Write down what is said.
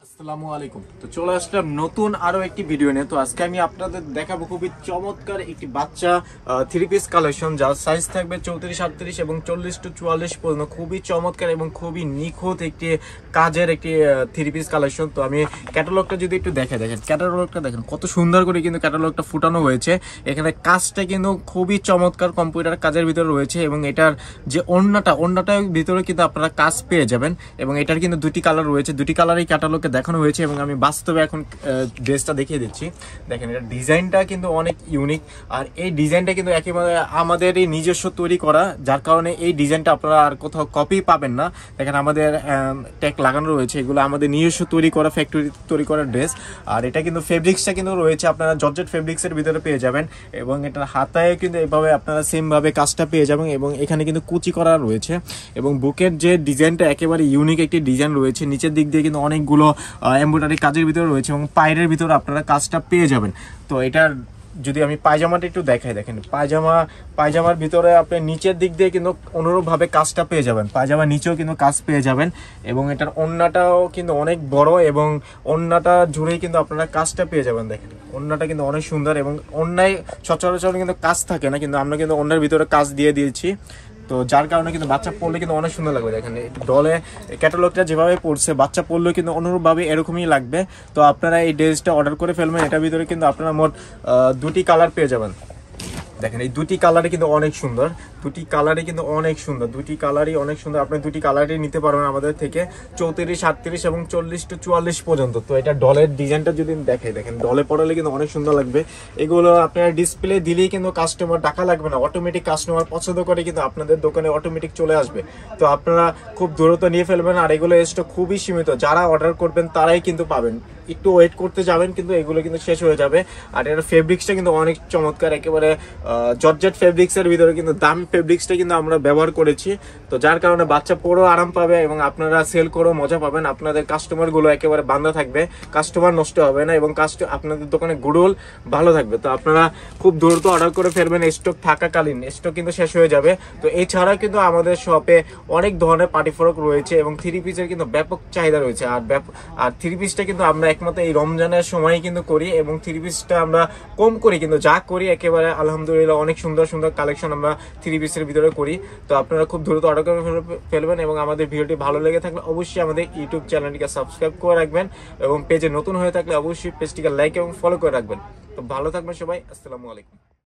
আসসালামু আলাইকুম। তো চলে আসলাম নতুন আরো একটি ভিডিও নিয়ে। তো আজকে আমি আপনাদের দেখাবো খুবই চমৎকার একটি বাচ্চা থ্রি পিস কালেকশন, যার সাইজ থাকবে 34, 38 এবং 40 to 44 পর্যন্ত। খুবই চমৎকার এবং খুবই নিখুঁত একটি কাজের একটি থ্রি পিস কালেকশন। তো আমি ক্যাটালগটা যদি একটু দেখেন, ক্যাটালগটা দেখেন কত সুন্দর করে কিন্তু ক্যাটালগটা ফুটানো হয়েছে। এখানে কাজটা কিন্তু খুবই চমৎকার কম্পিউটার কাজের ভিতরে রয়েছে এবং এটার যে ওড়নাটার ভিতরে কিন্তু আপনারা কাজ পেয়ে যাবেন। এবং এটার কিন্তু দুটি কালার রয়েছে, দুটি কালারই ক্যাটালগে দেখানো হয়েছে এবং আমি বাস্তবে এখন ড্রেসটা দেখিয়ে দিচ্ছি। দেখেন এটা ডিজাইনটা কিন্তু অনেক ইউনিক, আর এই ডিজাইনটা কিন্তু একেবারে আমাদের এই নিজস্ব তৈরি করা, যার কারণে এই ডিজাইনটা আপনারা আর কোথাও কপি পাবেন না। দেখেন আমাদের ট্যাগ লাগানো রয়েছে, এগুলো আমাদের নিজস্ব তৈরি করা, ফ্যাক্টরি তৈরি করা ড্রেস। আর এটা কিন্তু ফেব্রিক্সটা কিন্তু রয়েছে আপনারা জর্জেট ফেব্রিক্সের ভিতরে পেয়ে যাবেন এবং এটার হাতায় কিন্তু এভাবে আপনারা সেম ভাবে কাজটা পেয়ে যাবেন এবং এখানে কিন্তু কুচি করা রয়েছে এবং বুকের যে ডিজাইনটা একেবারে ইউনিক একটি ডিজাইন রয়েছে। নিচের দিক দিয়ে কিন্তু অনেকগুলো এমব্রয়ডারি কাজের ভিতরে রয়েছে এবং পায়ের ভিতরে আপনারা কাজটা পেয়ে যাবেন। তো এটার যদি আমি পায়জামাটা একটু দেখাই, দেখেন পায়জামার ভিতরে আপনি নিচের দিক দিয়ে কিন্তু অনুরূপভাবে কাজটা পেয়ে যাবেন, পায়জামার নিচেও কিন্তু কাজ পেয়ে যাবেন এবং এটার ওড়নাটাও কিন্তু অনেক বড় এবং ওড়নাটা জুড়েই কিন্তু আপনারা কাজটা পেয়ে যাবেন। দেখেন ওড়নাটা কিন্তু অনেক সুন্দর এবং ওড়নায় সচরাচর কিন্তু কাজ থাকে না, কিন্তু আমরা কিন্তু ওড়নার ভিতরে কাজ দিয়ে দিয়েছি। তো যার কারণে কিন্তু বাচ্চা পড়লে কিন্তু অনেক সুন্দর লাগবে। দেখেন ডলে ক্যাটালগটা যেভাবে পড়ছে, বাচ্চা পড়লেও কিন্তু অনুরূপভাবে এরকমই লাগবে। তো আপনারা এই ড্রেসটা অর্ডার করে ফেলবেন। এটার ভিতরে কিন্তু আপনারা মোট দুটি কালার পেয়ে যাবেন। দেখেন এই দুটি কালারই কিন্তু অনেক সুন্দর, দুটি কালারই অনেক সুন্দর। আপনি দুটি কালারই নিতে পারবেন আমাদের থেকে 34, 38 এবং 40 to 44 পর্যন্ত। তো এটা ডলের ডিজাইনটা যদি দেখাই, দেখেন ডলে পড়ালে কিন্তু অনেক সুন্দর লাগবে। এগুলো আপনার ডিসপ্লে দিলেই কিন্তু কাস্টমার ডাকা লাগবে না, অটোমেটিক কাস্টমার পছন্দ করে কিন্তু আপনাদের দোকানে অটোমেটিক চলে আসবে। তো আপনারা খুব দ্রুত নিয়ে ফেলবেন। আর এগুলো স্টক খুবই সীমিত, যারা অর্ডার করবেন তারাই কিন্তু পাবেন, একটু ওয়েট করতে যাবেন, কিন্তু এগুলো কিন্তু শেষ হয়ে যাবে। আর এর ফেব্রিক্সটা কিন্তু অনেক চমৎকার, একেবারে জর্জেট ফেব্রিক্সের ভিতরে কিন্তু দামি ফেব্রিক্সটা কিন্তু আমরা ব্যবহার করেছি। তো যার কারণে বাচ্চা পরেও আরাম পাবে এবং আপনারা সেল করেও মজা পাবেন। আপনাদের কাস্টমারগুলো একেবারে বান্ধা থাকবে, কাস্টমার নষ্ট হবে না এবং আপনাদের দোকানে গুডউইল ভালো থাকবে। তো আপনারা খুব দ্রুত অর্ডার করে ফেলবেন, স্টক থাকাকালীন, স্টক কিন্তু শেষ হয়ে যাবে। তো এছাড়া কিন্তু আমাদের শপে অনেক ধরনের পার্টি ফ্রক রয়েছে এবং থ্রি পিসের কিন্তু ব্যাপক চাহিদা রয়েছে। আর থ্রি পিসটা কিন্তু আমরা একমাত্র এই রমজানের সময় কিন্তু করি এবং থ্রি পিসটা আমরা কম করি, কিন্তু যা করি একেবারে আলহামদুলিল্লাহ অনেক সুন্দর সুন্দর কালেকশন আমরা থ্রি পিসের ভিতরে করি। তো আপনারা খুব দ্রুত অর্ডার করে ফেলবেন এবং আমাদের ভিডিওটি ভালো লেগে থাকলে অবশ্যই আমাদের ইউটিউব চ্যানেলটিকে সাবস্ক্রাইব করে রাখবেন এবং পেজে নতুন হয়ে থাকলে অবশ্যই পেজটিকে লাইক এবং ফলো করে রাখবেন। তো ভালো থাকবেন সবাই, আসসালামু আলাইকুম।